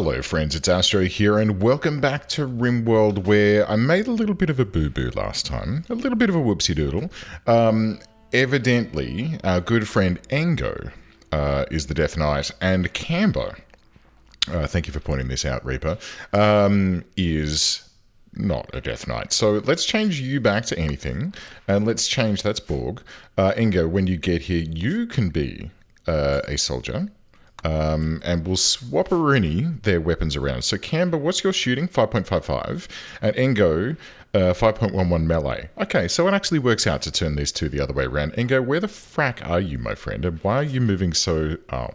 Hello friends, it's Astro here and welcome back to RimWorld, where I made a little bit of a boo-boo last time. A little bit of a whoopsie-doodle. Evidently, our good friend Engo is the Death Knight, and Cambo, thank you for pointing this out, Reaper, is not a Death Knight. So let's change you back to anything, and let's change, that's Borg. Engo, when you get here, you can be a soldier. And we'll swap their weapons around. So Camber, what's your shooting? 5.55. And Engo, 5.11 melee. Okay, so it actually works out to turn these two the other way around. Engo, where the frack are you, my friend? And why are you moving so... Oh.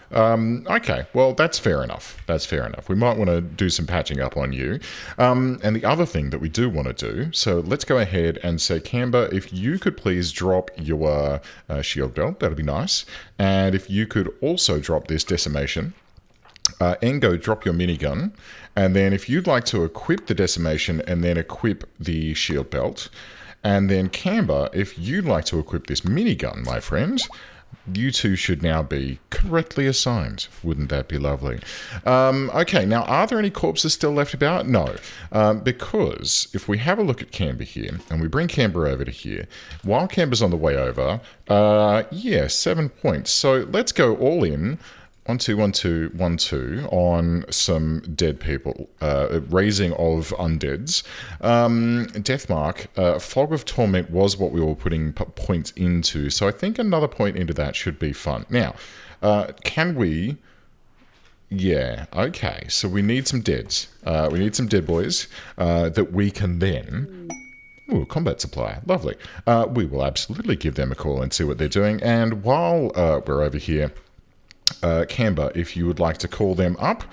Okay, well, that's fair enough. That's fair enough. We might want to do some patching up on you. And the other thing that we do want to do, so let's go ahead and say, Camber, if you could please drop your shield belt, that'd be nice. And if you could also drop this decimation. Engo, drop your minigun. And then if you'd like to equip the decimation and then equip the shield belt. And then Camber, if you'd like to equip this minigun, my friend, you two should now be correctly assigned. Wouldn't that be lovely? Okay, now are there any corpses still left about? No, because if we have a look at Camber here, and we bring Camber over to here, while Camber's on the way over, yeah, 7 points. So let's go all in. 1, 2, 1, 2, 1, 2 on some dead people, raising of undeads. Deathmark, Fog of Torment was what we were putting points into, so I think another point into that should be fun. Now, can we... Yeah, okay, so we need some deads. We need some dead boys that we can then... Ooh, combat supply, lovely. We will absolutely give them a call and see what they're doing, and while we're over here... Camber, if you would like to call them up,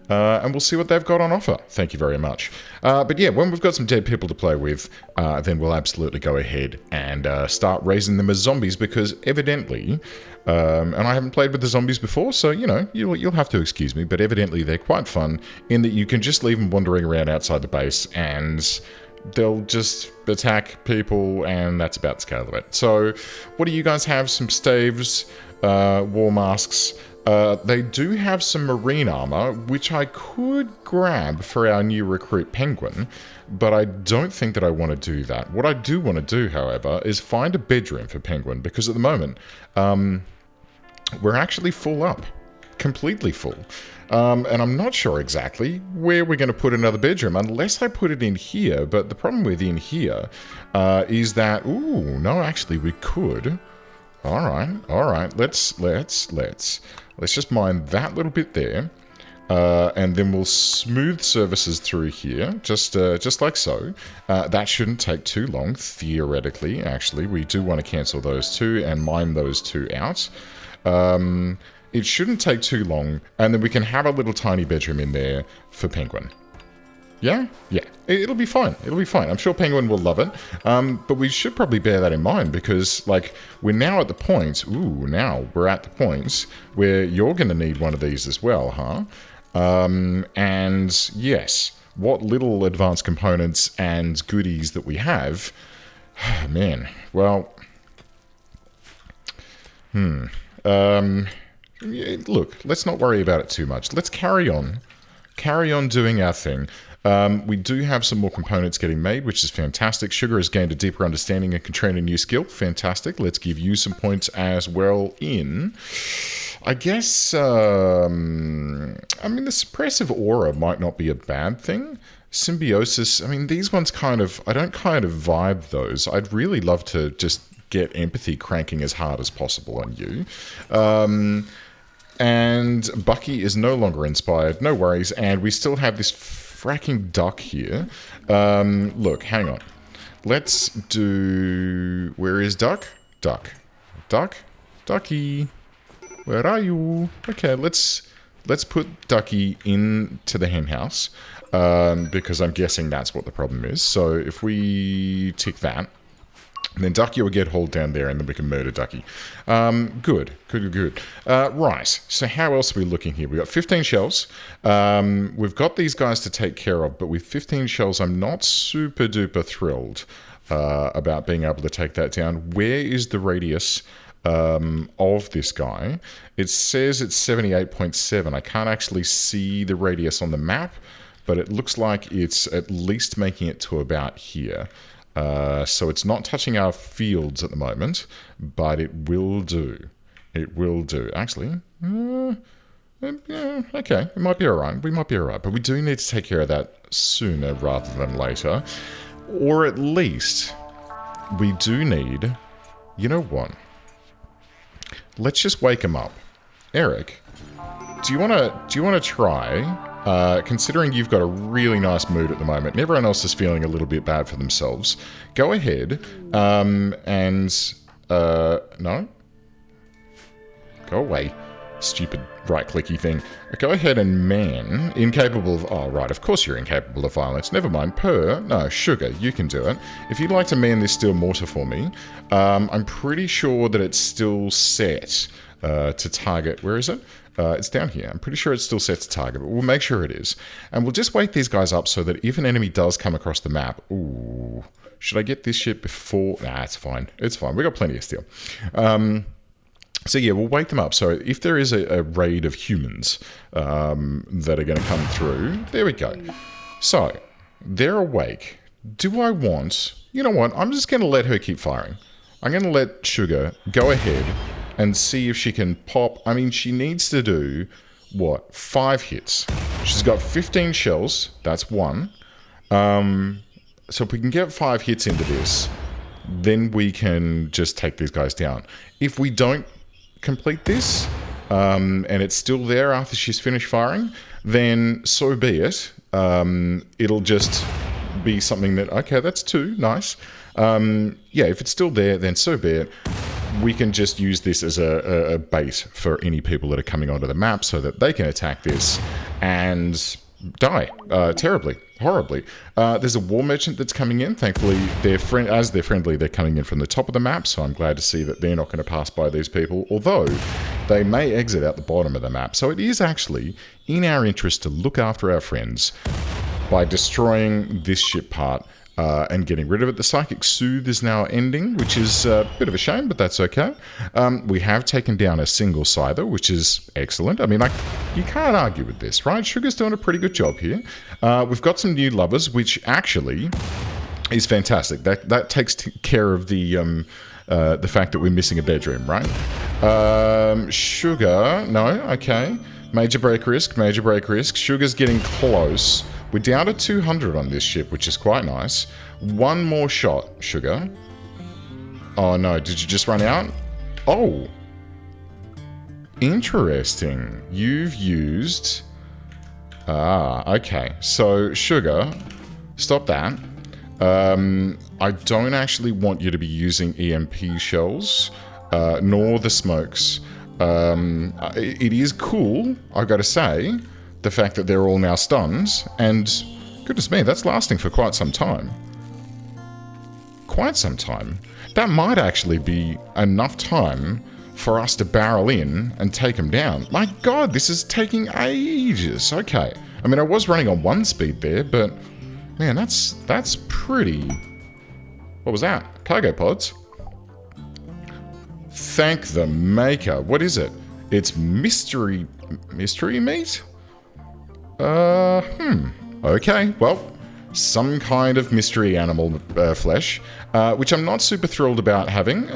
and we'll see what they've got on offer. Thank you very much. But yeah, when we've got some dead people to play with, then we'll absolutely go ahead and start raising them as zombies, because evidently, and I haven't played with the zombies before, so, you know, you'll have to excuse me, but evidently they're quite fun in that you can just leave them wandering around outside the base and... they'll just attack people, and that's about the scale of it. So, what do you guys have? Some staves, war masks. They do have some marine armor, which I could grab for our new recruit Penguin, but I don't think that I want to do that. What I do want to do, however, is find a bedroom for Penguin, because at the moment, we're actually full up. Completely full. And I'm not sure exactly where we're going to put another bedroom, unless I put it in here. But the problem with in here is that... Ooh, no, actually, we could. All right. Let's just mine that little bit there. And then we'll smooth surfaces through here, just like so. That shouldn't take too long, theoretically, actually. We do want to cancel those two and mine those two out. It shouldn't take too long, and then we can have a little tiny bedroom in there for Penguin. Yeah? Yeah. It'll be fine. It'll be fine. I'm sure Penguin will love it. But we should probably bear that in mind, because, like, we're now at the point... Ooh, now we're at the point where you're going to need one of these as well, huh? And, yes, what little advanced components and goodies that we have... Man, well... Look, let's not worry about it too much. Let's carry on. Carry on doing our thing. We do have some more components getting made, which is fantastic. Sugar has gained a deeper understanding and can train a new skill. Fantastic. Let's give you some points as well in... I guess, I mean, the suppressive aura might not be a bad thing. Symbiosis, I mean, these ones kind of... I don't kind of vibe those. I'd really love to just get empathy cranking as hard as possible on you. And Bucky is no longer inspired, no worries, and we still have this fracking duck here. Look, hang on. Let's do... Where is Duck? Duck. Ducky. Where are you? Okay, let's put Ducky into the hen house, because I'm guessing that's what the problem is. So if we tick that, and then Ducky will get hauled down there, and then we can murder Ducky. Good. Right, so how else are we looking here? We've got 15 shells. We've got these guys to take care of, but with 15 shells, I'm not super duper thrilled about being able to take that down. Where is the radius of this guy. It says it's 78.7. I can't actually see the radius on the map, but it looks like it's at least making it to about here. So it's not touching our fields at the moment, but it will do. It will do. Actually, yeah, okay, it might be alright. We might be alright, but we do need to take care of that sooner rather than later. Or at least, we do need... You know what? Let's just wake him up. Eric, do you wanna try, considering you've got a really nice mood at the moment and everyone else is feeling a little bit bad for themselves, go ahead, no? Go away, stupid right-clicky thing. Go ahead and man, incapable of... Oh, right, of course you're incapable of violence. Never mind, no, Sugar, you can do it. If you'd like to man this steel mortar for me, I'm pretty sure that it's still set to target... Where is it? It's down here. I'm pretty sure it's still set to target, but we'll make sure it is. And we'll just wake these guys up so that if an enemy does come across the map... Ooh, should I get this shit before... Nah, it's fine. It's fine. We've got plenty of steel. So yeah, we'll wake them up. So if there is a raid of humans that are going to come through, there we go. So, they're awake. Do I want... You know what? I'm just going to let her keep firing. I'm going to let Sugar go ahead and see if she can pop... I mean, she needs to do, what, 5 hits. She's got 15 shells. That's 1. So if we can get 5 hits into this, then we can just take these guys down. If we don't complete this, and it's still there after she's finished firing, then so be it. It'll just be something that, okay, that's 2, nice. Yeah, if it's still there, then so be it. We can just use this as a bait for any people that are coming onto the map so that they can attack this and die terribly, horribly. There's a war merchant that's coming in. Thankfully, they're friendly, they're coming in from the top of the map, so I'm glad to see that they're not going to pass by these people, although they may exit out the bottom of the map. So it is actually in our interest to look after our friends by destroying this ship part and getting rid of it. The Psychic Soothe is now ending, which is a bit of a shame, but that's okay. We have taken down a single Scyther, which is excellent. I mean, you can't argue with this, right? Sugar's doing a pretty good job here. We've got some new lovers, which actually is fantastic. That takes care of the fact that we're missing a bedroom, right? Sugar, no, okay. Major break risk, major break risk. Sugar's getting close. We're down to 200 on this ship, which is quite nice. 1 more shot, Sugar. Oh no, did you just run out? Oh. Interesting. You've used... Ah, okay. So, Sugar, stop that. I don't actually want you to be using EMP shells, nor the smokes. It is cool, I've got to say, the fact that they're all now stunned, and goodness me, that's lasting for quite some time. Quite some time. That might actually be enough time for us to barrel in and take them down. My god, this is taking ages. Okay. I mean, I was running on 1 speed there, but man, that's pretty... What was that? Cargo pods? Thank the maker. What is it? It's mystery meat? Okay, well, some kind of mystery animal flesh, which I'm not super thrilled about having,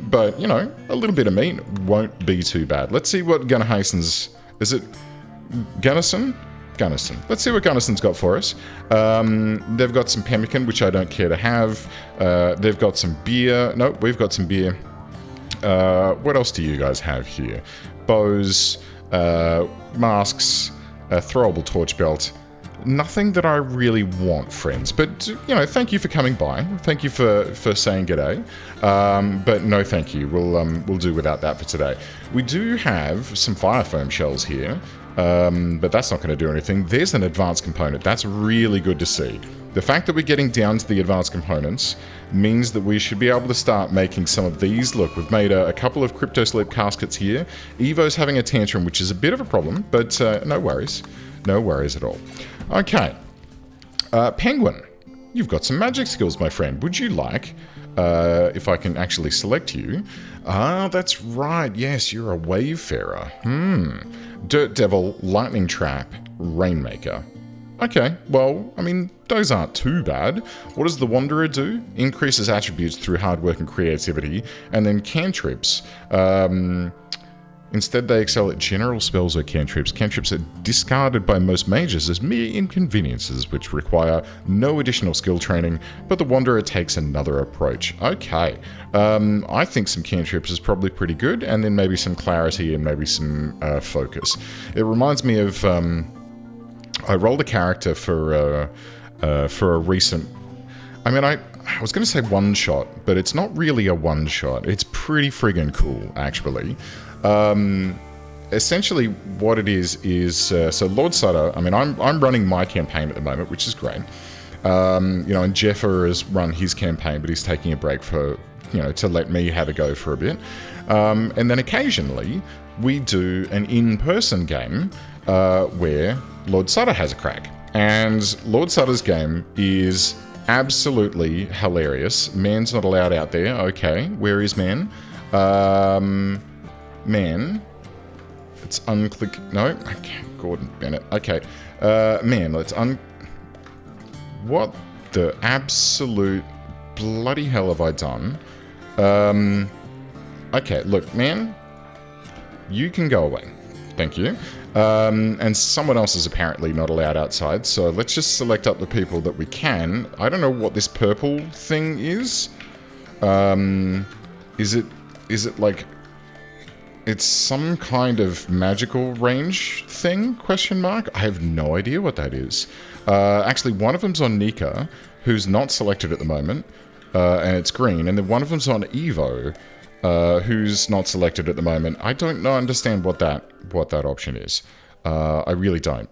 but, you know, a little bit of meat won't be too bad. Let's see what Gunnahason's... Is it Gunnison? Gunnison. Let's see what Gunnison's got for us. They've got some pemmican, which I don't care to have. They've got some beer. Nope, we've got some beer. What else do you guys have here? Bows, masks, a throwable torch belt. Nothing that I really want, friends. But, you know, thank you for coming by. Thank you for saying g'day. But no thank you. We'll do without that for today. We do have some fire foam shells here, but that's not going to do anything. There's an advanced component. That's really good to see. The fact that we're getting down to the advanced components means that we should be able to start making some of these. Look, we've made a couple of Crypto Sleep caskets here. Evo's having a tantrum, which is a bit of a problem, but no worries. No worries at all. Okay. Penguin, you've got some magic skills, my friend. Would you like if I can actually select you. Ah, that's right. Yes, you're a wayfarer. Dirt Devil, Lightning Trap, Rainmaker. Okay, well, I mean, those aren't too bad. What does the Wanderer do? Increases attributes through hard work and creativity, and then cantrips. Instead, they excel at general spells or cantrips. Cantrips are discarded by most mages as mere inconveniences, which require no additional skill training, but the Wanderer takes another approach. Okay, I think some cantrips is probably pretty good, and then maybe some clarity and maybe some focus. It reminds me of... I rolled a character for a recent... I mean, I was going to say one-shot, but it's not really a one-shot. It's pretty friggin' cool, actually. Essentially, what it is so Lord Sutter. I mean, I'm running my campaign at the moment, which is great. And Jeffer has run his campaign, but he's taking a break for to let me have a go for a bit. And then occasionally we do an in-person game where Lord Sutter has a crack, and Lord Sutter's game is absolutely hilarious. Man's not allowed out there. Okay, where is Man? Man. Let's unclick. No, okay. Gordon Bennett. Okay. Man, let's What the absolute bloody hell have I done? Okay, look, Man. You can go away. Thank you. And someone else is apparently not allowed outside, so let's just select up the people that we can. I don't know what this purple thing is. Is it like... It's some kind of magical range thing, question mark? I have no idea what that is. Actually, one of them's on Nika, who's not selected at the moment, and it's green, and then one of them's on Evo, who's not selected at the moment. I don't understand what that option is. I really don't.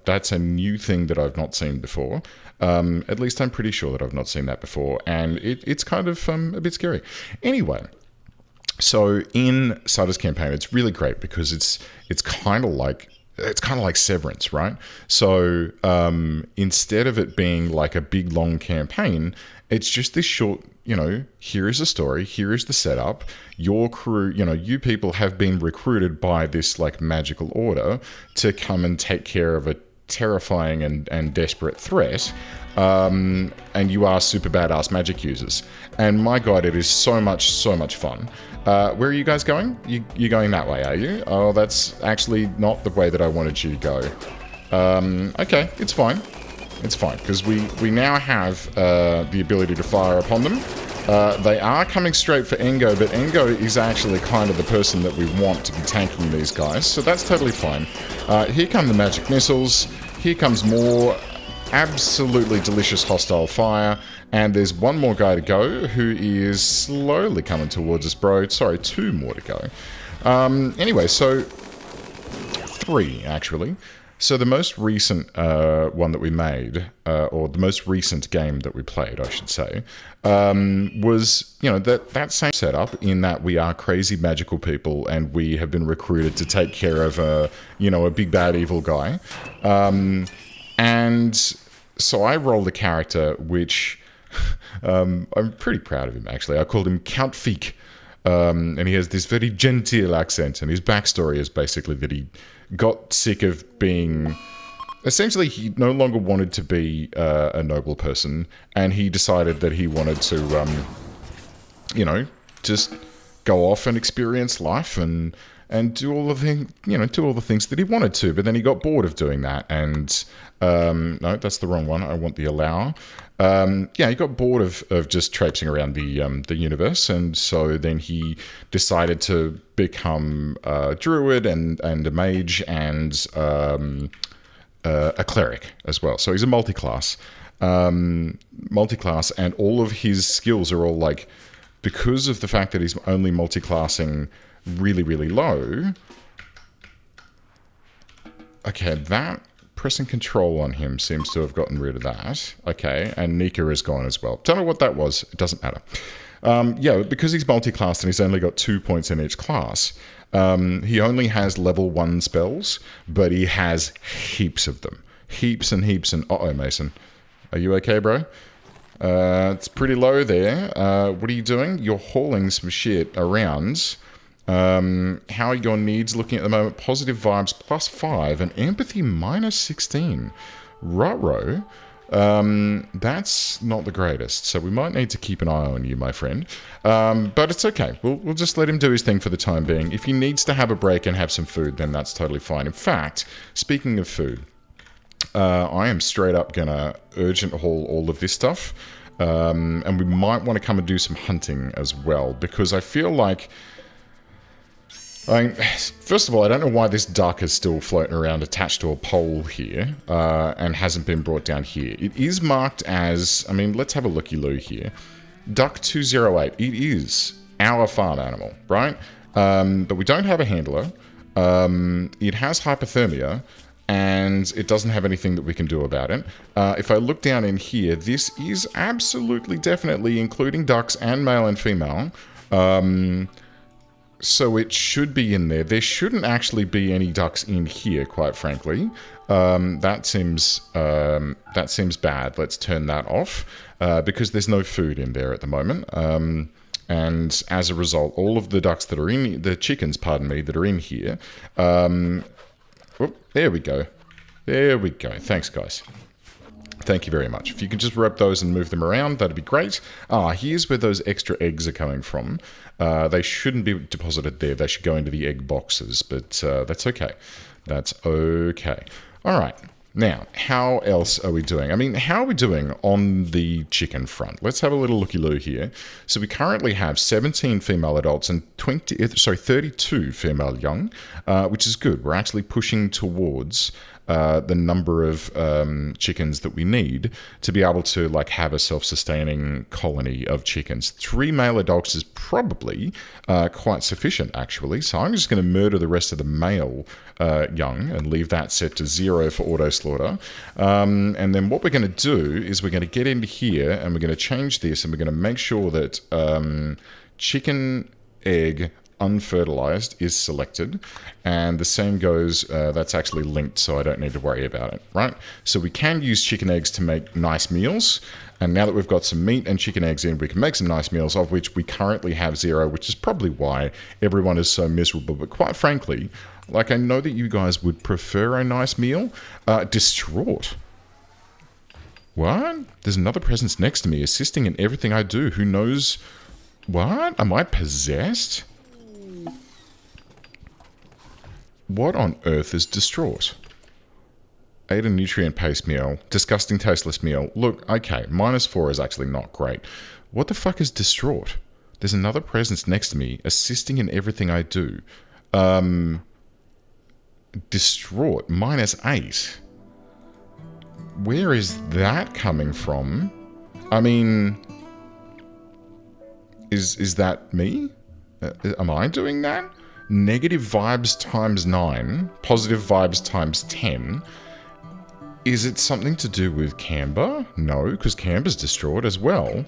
That's a new thing that I've not seen before. At least I'm pretty sure that I've not seen that before, and it's kind of a bit scary. Anyway, so in Sutter's campaign, it's really great because it's kind of like Severance, right? So instead of it being like a big long campaign, it's just this short. Here is a story, here is the setup. Your crew, you people have been recruited by this like magical order to come and take care of a terrifying and desperate threat. And you are super badass magic users. And my god, it is so much fun. Where are you guys going? You're going that way, are you? Oh, that's actually not the way that I wanted you to go. Okay, it's fine. It's fine, because we now have the ability to fire upon them. They are coming straight for Engo, but Engo is actually kind of the person that we want to be tanking these guys, so that's totally fine. Here come the magic missiles. Here comes more absolutely delicious hostile fire, and there's one more guy to go who is slowly coming towards us, bro. Sorry, two more to go. Anyway, so 3, actually. So the most recent one that we made, or the most recent game that we played, I should say, was, that same setup in that we are crazy magical people and we have been recruited to take care of a big bad evil guy. And so I rolled a character which I'm pretty proud of him, actually. I called him Count Feek. And he has this very genteel accent, and his backstory is basically that he got sick of being... Essentially, he no longer wanted to be a noble person, and he decided that he wanted to, just go off and experience life and do all the things that he wanted to. But then he got bored of doing that, and no, that's the wrong one. I want the allow. He got bored of just traipsing around the universe, and so then he decided to become a druid and a mage and a cleric as well. So he's a multi-class, and all of his skills are all like, because of the fact that he's only multi-classing really, really low. Okay, that pressing control on him seems to have gotten rid of that. Okay, and Nika is gone as well. Don't know what that was. It doesn't matter. Because he's multi-classed and he's only got 2 points in each class, he only has level 1 spells, but he has heaps of them. Heaps and heaps and... Uh-oh, Mason. Are you okay, bro? It's pretty low there. What are you doing? You're hauling some shit around. How are your needs looking at the moment? Positive vibes +5 and empathy -16. Ruh-roh. That's not the greatest, so we might need to keep an eye on you, my friend. But it's okay. We'll just let him do his thing for the time being. If he needs to have a break and have some food, then that's totally fine. In fact, speaking of food, I am straight up gonna urgent haul all of this stuff, and we might want to come and do some hunting as well, because I feel like... first of all, I don't know why this duck is still floating around attached to a pole here, and hasn't been brought down here. It is marked as, I mean, let's have a looky-loo here. Duck 208, it is our farm animal, right? But we don't have a handler. It has hypothermia, and it doesn't have anything that we can do about it. If I look down in here, this is absolutely, definitely, including ducks and male and female. So it should be in there. There shouldn't actually be any ducks in here, quite frankly. That seems bad. Let's turn that off, because there's no food in there at the moment. And as a result, all of the ducks that are in... the chickens, pardon me, that are in here... there we go. There we go. Thanks, guys. Thank you very much. If you can just rub those and move them around, that'd be great. Here's where those extra eggs are coming from. They shouldn't be deposited there. They should go into the egg boxes, but that's okay. That's okay. All right. Now, how else are we doing? I mean, how are we doing on the chicken front? Let's have a little looky-loo here. So we currently have 17 female adults and 32 female young, which is good. We're actually pushing towards the number of chickens that we need to be able to like have a self-sustaining colony of chickens. 3 male adults is probably quite sufficient, actually. So I'm just going to murder the rest of the male young and leave that set to 0 for auto slaughter. And then what we're going to do is we're going to get into here and we're going to change this and we're going to make sure that chicken egg unfertilized is selected, and the same goes, that's actually linked, so I don't need to worry about it, right? So we can use chicken eggs to make nice meals, and now that we've got some meat and chicken eggs in, we can make some nice meals, of which we currently have 0, which is probably why everyone is so miserable. But quite frankly, like, I know that you guys would prefer a nice meal. Distraught. What? There's another presence next to me, assisting in everything I do. Who knows? What? Am I possessed? What on earth is distraught? Ate a nutrient-paste meal. Disgusting, tasteless meal. Look, okay, -4 is actually not great. What the fuck is distraught? There's another presence next to me, assisting in everything I do. Distraught, -8. Where is that coming from? I mean... Is that me? Am I doing that? Negative vibes ×9, positive vibes ×10. Is it something to do with Camber? No, because Camber's distraught as well.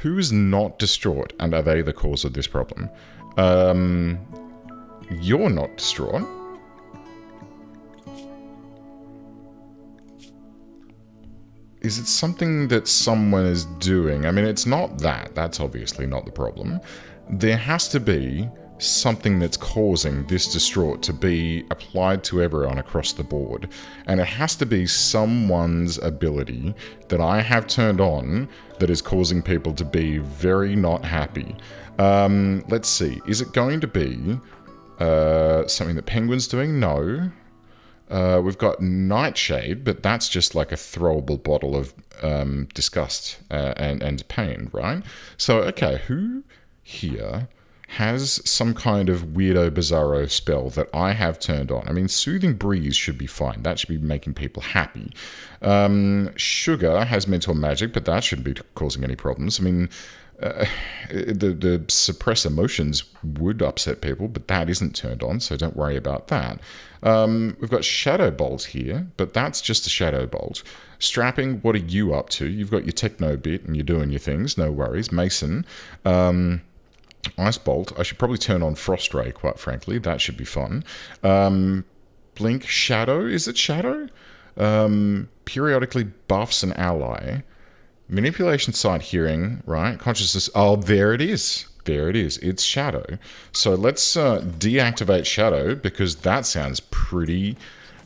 Who is not distraught, and are they the cause of this problem? You're not distraught. Is it something that someone is doing? I mean, it's not that. That's obviously not the problem. There has to be something that's causing this distraught to be applied to everyone across the board. And it has to be someone's ability that I have turned on that is causing people to be very not happy. Let's see. Is it going to be something that Penguin's doing? No. We've got Nightshade, but that's just like a throwable bottle of disgust and pain, right? So, okay, who here has some kind of weirdo bizarro spell that I have turned on? I mean, Soothing Breeze should be fine. That should be making people happy. Sugar has mental magic, but that shouldn't be causing any problems. I mean, the suppress emotions would upset people, but that isn't turned on, so don't worry about that. We've got Shadow Bolt here, but that's just a Shadow Bolt. Strapping, what are you up to? You've got your techno bit and you're doing your things, no worries. Mason, Ice Bolt. I should probably turn on Frost Ray, quite frankly. That should be fun. Blink, Shadow. Is it Shadow? Periodically buffs an ally. Manipulation, sight, hearing, right? Consciousness. Oh, there it is. There it is. It's shadow. So let's deactivate shadow because that sounds pretty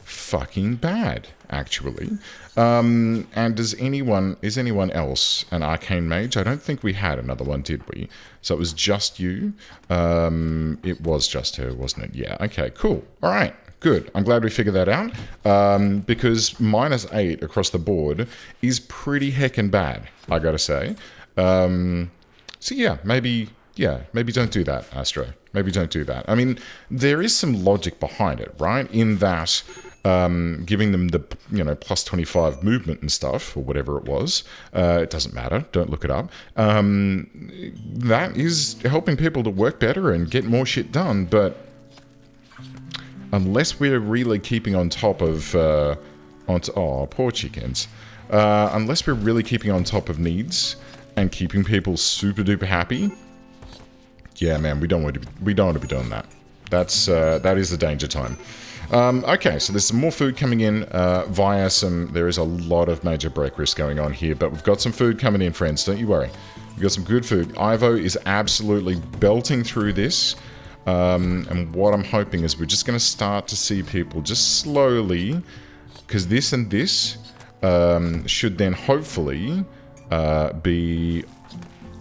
fucking bad, actually. And is anyone else an arcane mage? I don't think we had another one, did we? So it was just you. It was just her, wasn't it? Yeah. Okay. Cool. All right. Good. I'm glad we figured that out. Because -8 across the board is pretty heckin' bad, I gotta say. So yeah, maybe don't do that, Astro. Maybe don't do that. I mean, there is some logic behind it, right? In that giving them the, plus 25 movement and stuff, or whatever it was, it doesn't matter. Don't look it up. That is helping people to work better and get more shit done, but unless we're really keeping on top of... oh, poor chickens. Unless we're really keeping on top of needs and keeping people super duper happy, yeah, man, we don't want to be doing that. That is the danger time. Okay, so there's some more food coming in via some... There is a lot of major break risk going on here, but we've got some food coming in, friends. Don't you worry. We've got some good food. Ivo is absolutely belting through this. And what I'm hoping is we're just going to start to see people just slowly... Because this and this should then hopefully be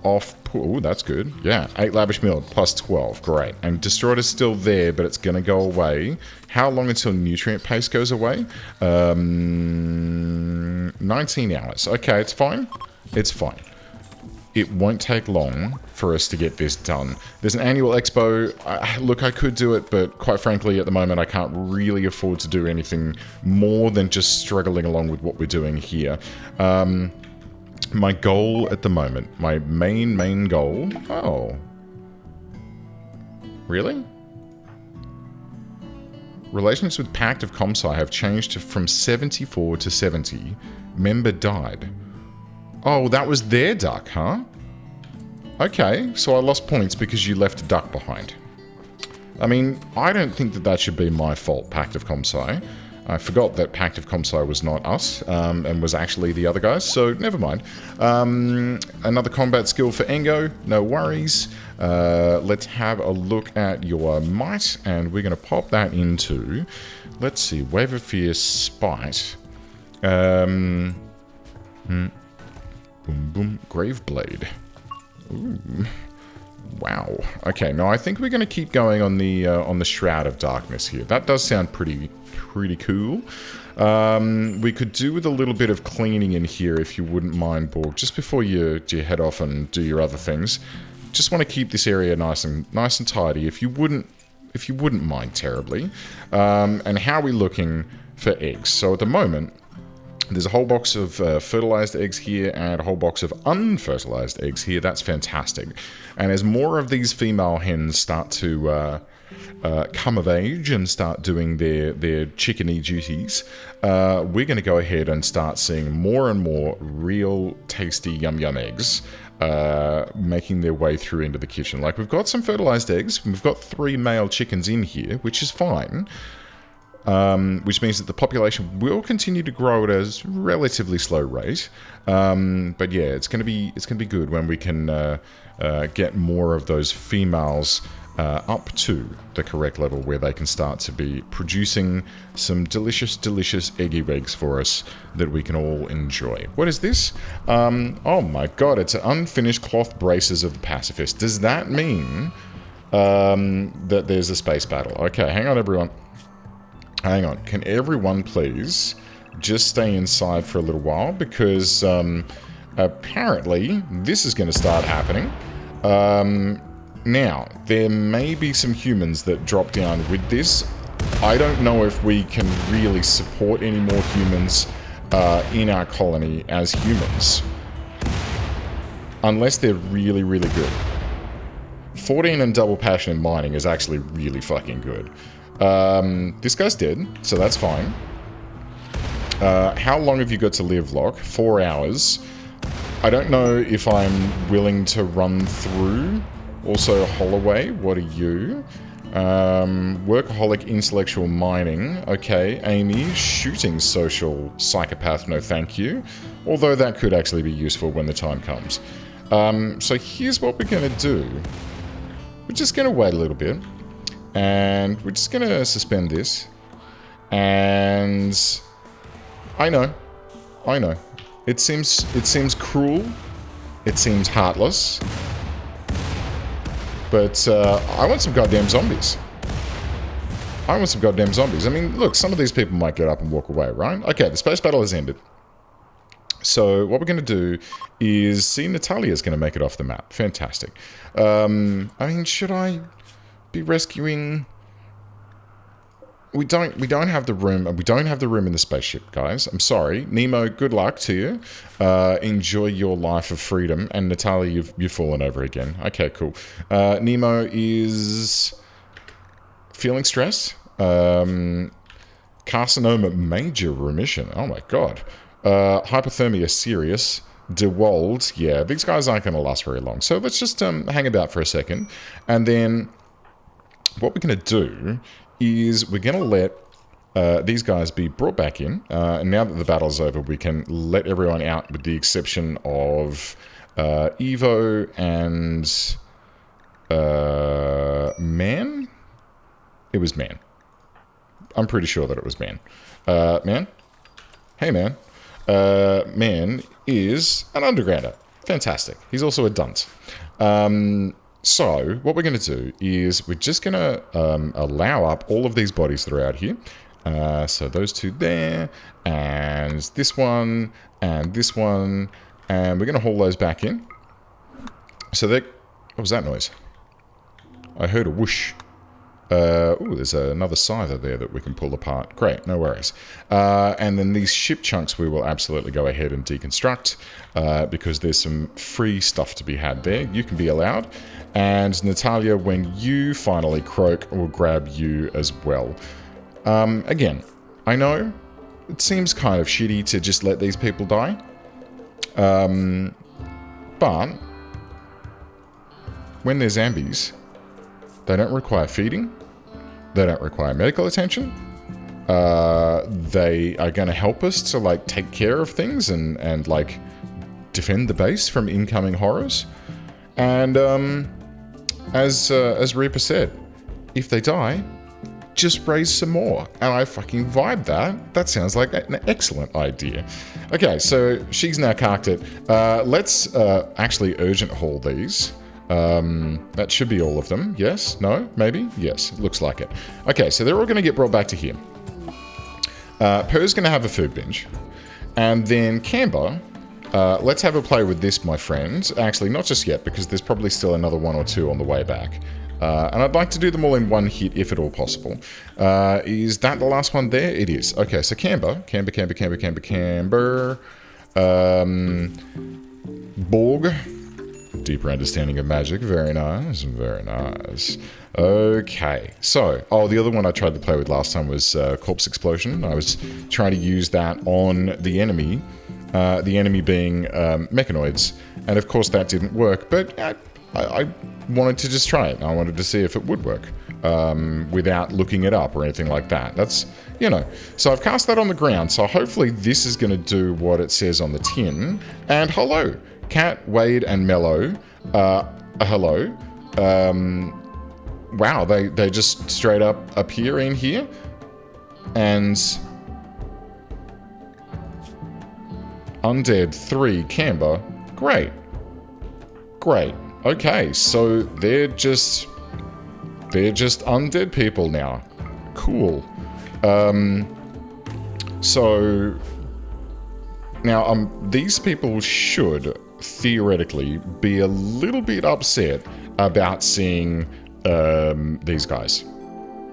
off... Oh, that's good. Yeah, 8 lavish meal plus 12. Great. And Destroyed is still there, but it's going to go away. How long until nutrient paste goes away? 19 hours. Okay, it's fine. It's fine. It won't take long for us to get this done. There's an annual expo. Look, I could do it, but quite frankly, at the moment, I can't really afford to do anything more than just struggling along with what we're doing here. My goal at the moment, my main goal... Oh. Really? Relations with Pact of Comsci have changed from 74 to 70. Member died. Oh, that was their duck, huh? Okay, so I lost points because you left a duck behind. I mean, I don't think that should be my fault, Pact of Comsci. I forgot that Pact of Comsci was not us, and was actually the other guys, so never mind. Another combat skill for Engo, no worries. Let's have a look at your might, and we're going to pop that into, let's see, Wave of Fear, Spite. Boom, boom, Graveblade. Ooh. Wow. Okay, now I think we're going to keep going on the Shroud of Darkness here. That does sound pretty cool. We could do with a little bit of cleaning in here, if you wouldn't mind, Borg. Just before you head off and do your other things, just want to keep this area nice and tidy, if you wouldn't mind terribly. And how are we looking for eggs? So at the moment, there's a whole box of fertilized eggs here and a whole box of unfertilized eggs here. That's fantastic. And as more of these female hens start to come of age and start doing their chickeny duties, we're going to go ahead and start seeing more and more real tasty yum eggs making their way through into the kitchen. Like, we've got some fertilized eggs. We've got 3 male chickens in here, which is fine. Which means that the population will continue to grow at a relatively slow rate. But yeah, it's gonna be good when we can get more of those females up to the correct level where they can start to be producing some delicious eggy eggs for us that we can all enjoy. What is this? Oh my god, it's unfinished cloth braces of the pacifist. Does that mean that there's a space battle? Okay, hang on everyone. Hang on, can everyone please just stay inside for a little while, because apparently this is going to start happening. Now, there may be some humans that drop down with this. I don't know if we can really support any more humans in our colony as humans, unless they're really good. 14 and double passion in mining is actually really fucking good. This guy's dead, so that's fine. How long have you got to live, Locke? 4 hours. I don't know if I'm willing to run through. Also, Holloway, what are you? Workaholic intellectual mining. Okay. Amy, shooting social psychopath, no thank you. Although that could actually be useful when the time comes. So here's what we're going to do. We're just going to wait a little bit. And we're just going to suspend this. And I know. It seems cruel. It seems heartless. But I want some goddamn zombies. I mean, look, some of these people might get up and walk away, right? Okay, the space battle has ended. So what we're going to do is see Natalia's going to make it off the map. Fantastic. I mean, should I be rescuing? We don't have the room. We don't have the room in the spaceship, guys. I'm sorry. Nemo, good luck to you. Enjoy your life of freedom. And Natalia, you've fallen over again. Okay, cool. Nemo is feeling stressed. Carcinoma major remission. Oh my god. Hypothermia serious. DeWald. Yeah, these guys aren't going to last very long. So let's just hang about for a second. And then what we're going to do is we're going to let these guys be brought back in. And now that the battle's over, we can let everyone out with the exception of Evo and Man? It was Man. I'm pretty sure that it was Man. Man? Hey, Man. Man is an undergrounder. Fantastic. He's also a dunce. So, what we're going to do is we're just going to allow up all of these bodies that are out here. So those two there, and this one, and this one, and we're going to haul those back in. So what was that noise? I heard a whoosh. Ooh, there's another scyther there that we can pull apart. Great, no worries. And then these ship chunks we will absolutely go ahead and deconstruct because there's some free stuff to be had there. You can be allowed. And Natalia, when you finally croak, we'll grab you as well. Again, I know it seems kind of shitty to just let these people die. But when they're zombies, they don't require feeding. They don't require medical attention. They are going to help us to, like, take care of things and like, defend the base from incoming horrors. And, as Reaper said, if they die, just raise some more. And I fucking vibe that. That sounds like an excellent idea. Okay, so she's now carked it. Let's actually urgent haul these. That should be all of them. Yes? No? Maybe? Yes. Looks like it. Okay, so they're all going to get brought back to here. Per's going to have a food binge. And then Camber, let's have a play with this, my friend. Actually, not just yet, because there's probably still another one or two on the way back. And I'd like to do them all in one hit, if at all possible. Is that the last one there? It is. Okay, so Camber. Borg. Deeper understanding of magic. Very nice. Very nice. Okay. So, the other one I tried to play with last time was Corpse Explosion. I was trying to use that on the enemy. The enemy being mechanoids. And of course that didn't work. But I wanted to just try it. I wanted to see if it would work. Without looking it up or anything like that. That's, you know. So I've cast that on the ground. So hopefully this is going to do what it says on the tin. And hello. Cat, Wade, and Mellow, hello. Wow, they just straight up appear in here. And Undead 3, Camber. Great. Great. Okay, so they're just undead people now. Cool. So now these people should theoretically be a little bit upset about seeing these guys.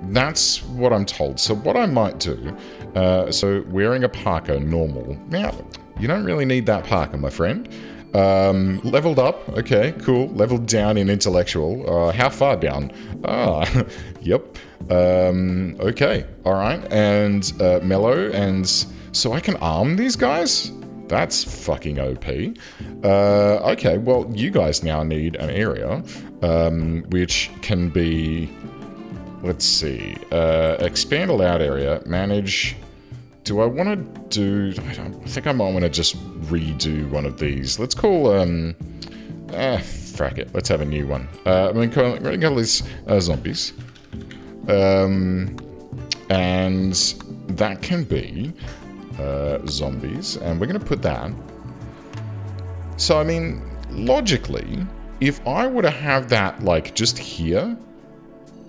That's what I'm told. So what I might do, so wearing a parka, normal. Now, you don't really need that parka, my friend. Leveled up, okay, cool. Leveled down in intellectual. How far down? Yep. Okay, alright. And mellow, and so I can arm these guys? That's fucking OP. Okay, well, you guys now need an area, which can be Let's see. Expand allowed area. Manage. Do I want to do... I think I might want to just redo one of these. Let's call... frack it. Let's have a new one. I'm going to call this zombies. And that can be zombies. And we're going to put that. So, I mean, logically, if I were to have that, like, just here,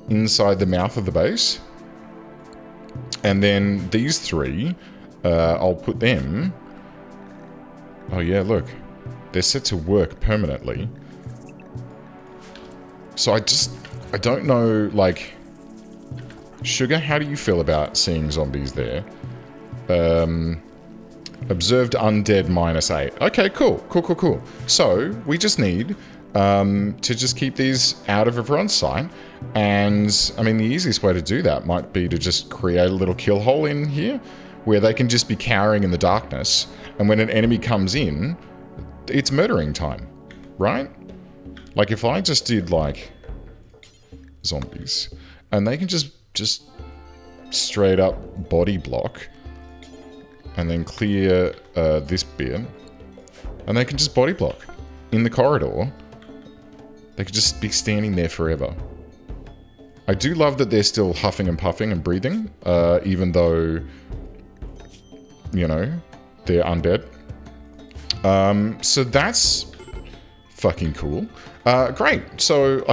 inside the mouth of the base, and then these three, I'll put them... Oh, yeah, look. They're set to work permanently. So I don't know, like... Sugar, how do you feel about seeing zombies there? Observed undead -8. Okay, cool. Cool. So, we just need to just keep these out of everyone's sight. And, I mean, the easiest way to do that might be to just create a little kill hole in here, where they can just be cowering in the darkness. And when an enemy comes in, it's murdering time, right? Like, if I just did, like, zombies, and they can just straight up body block, and then clear this bit, and they can just body block in the corridor. They could just be standing there forever. I do love that they're still huffing and puffing and breathing, even though, you know, they're undead. So that's fucking cool. Great. So,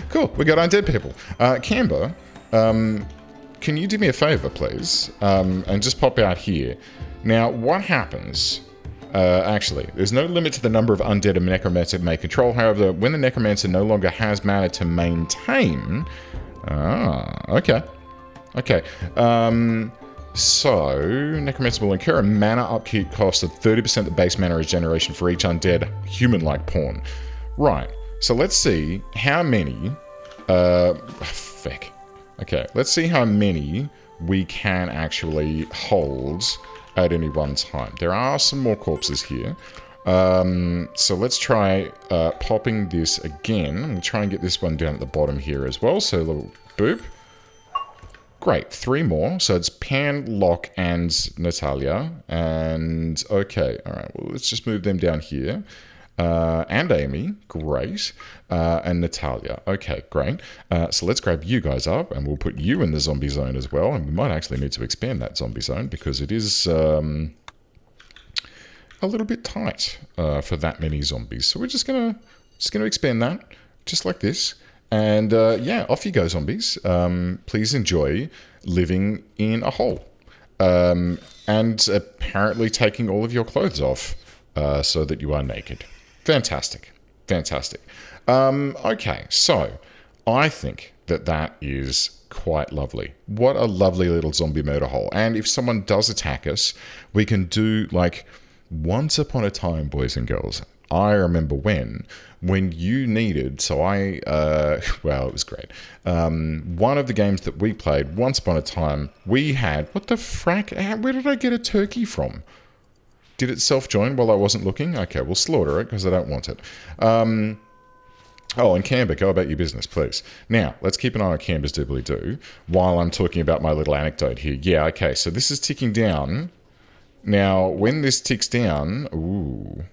cool. We got undead people. Camber, can you do me a favor, please? And just pop out here. Now, what happens... actually, there's no limit to the number of undead a necromancer may control. However, when the necromancer no longer has mana to maintain... okay. Okay. So, necromancer will incur a mana upkeep cost of 30% of the base mana regeneration for each undead human-like pawn. Right. So let's see how many... Okay, let's see how many we can actually hold at any one time. There are some more corpses here. So let's try popping this again. We'll try and get this one down at the bottom here as well. So, little boop. Great, 3 more. So it's Pan, Locke, and Natalia. And, okay, alright, well, let's just move them down here. And Amy, great. And Natalia, okay, great. So let's grab you guys up, and we'll put you in the zombie zone as well. And we might actually need to expand that zombie zone, because it is a little bit tight for that many zombies. So we're just gonna expand that, just like this. And yeah, off you go, zombies. Please enjoy living in a hole. And apparently taking all of your clothes off so that you are naked. Fantastic. Fantastic. Okay, so I think that is quite lovely. What a lovely little zombie murder hole. And if someone does attack us, we can do, like, once upon a time, boys and girls, I remember when you needed, so I, well, it was great. One of the games that we played, once upon a time, we had, what the frack, where did I get a turkey from? Did it self-join while I wasn't looking? Okay, we'll slaughter it, because I don't want it. Oh, and Camber, go about your business, please. Now, let's keep an eye on Camber's doobly-doo while I'm talking about my little anecdote here. Yeah, okay, so this is ticking down. Now, when this ticks down... Ooh...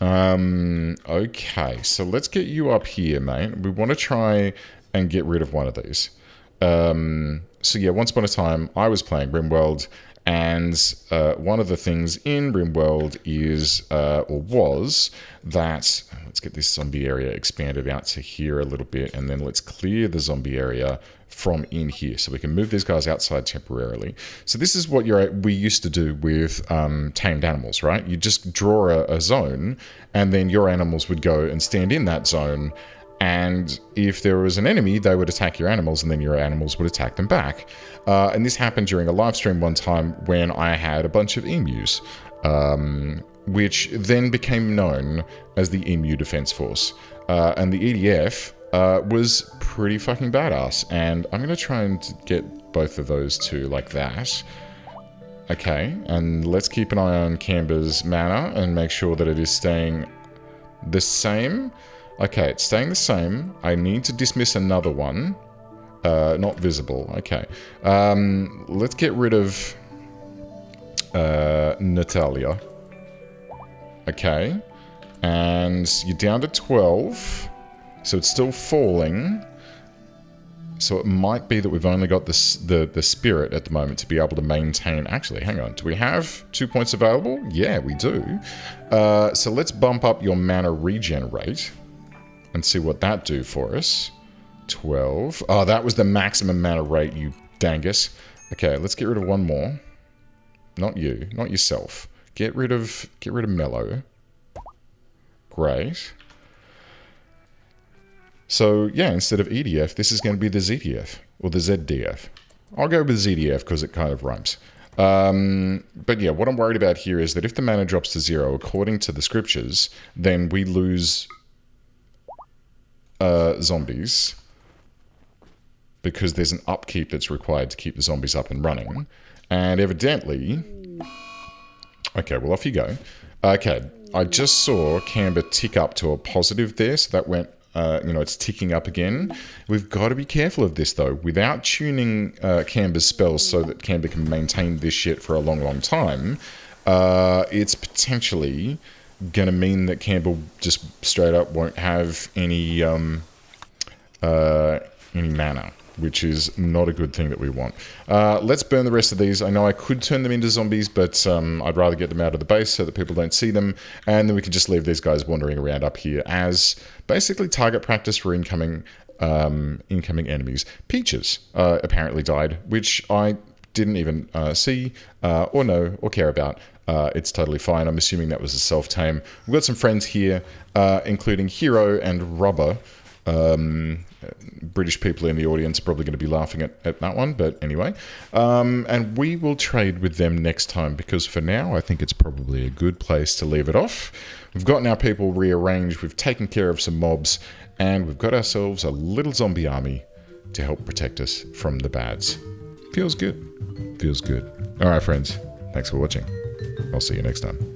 okay, so let's get you up here, mate. We want to try and get rid of one of these. So yeah, once upon a time, I was playing RimWorld, and one of the things in RimWorld is, or was, that... Let's get this zombie area expanded out to here a little bit, and then let's clear the zombie area from in here, so we can move these guys outside temporarily. So this is what we used to do with tamed animals, right? You just draw a zone, and then your animals would go and stand in that zone, and if there was an enemy, they would attack your animals, and then your animals would attack them back. And this happened during a live stream one time when I had a bunch of emus, which then became known as the Emu Defense Force. And the EDF was pretty fucking badass, and I'm going to try and get both of those two like that. Okay, and let's keep an eye on Camber's mana and make sure that it is staying the same. Okay, it's staying the same. I need to dismiss another one. Not visible. Okay. Let's get rid of Natalia. Okay. And you're down to 12. So it's still falling. So it might be that we've only got the spirit at the moment to be able to maintain... Actually, hang on. Do we have 2 points available? Yeah, we do. So let's bump up your mana regen rate and see what that do for us. 12. Oh, that was the maximum mana rate, you dangus. Okay, let's get rid of one more. Not you. Not yourself. Get rid of Mellow. Great. So, yeah, instead of EDF, this is going to be the ZDF, or the ZDF. I'll go with ZDF because it kind of rhymes. But yeah, what I'm worried about here is that if the mana drops to 0, according to the scriptures, then we lose zombies, because there's an upkeep that's required to keep the zombies up and running. And evidently... Okay, well, off you go. Okay, I just saw Camber tick up to a positive there, so that went... it's ticking up again. We've got to be careful of this, though. Without tuning Camber's spells so that Camber can maintain this shit for a long, long time, it's potentially going to mean that Camber just straight up won't have any mana, which is not a good thing that we want. Let's burn the rest of these. I know I could turn them into zombies, but I'd rather get them out of the base so that people don't see them, and then we can just leave these guys wandering around up here as basically target practice for incoming enemies. Peaches apparently died, which I didn't even see or know or care about. It's totally fine. I'm assuming that was a self-tame. We've got some friends here, including Hero and Robber. British people in the audience are probably going to be laughing at that one, but anyway. And we will trade with them next time, because for now, I think it's probably a good place to leave it off. We've gotten our people rearranged, we've taken care of some mobs, and we've got ourselves a little zombie army to help protect us from the bads. Feels good. Feels good. All right, friends. Thanks for watching. I'll see you next time.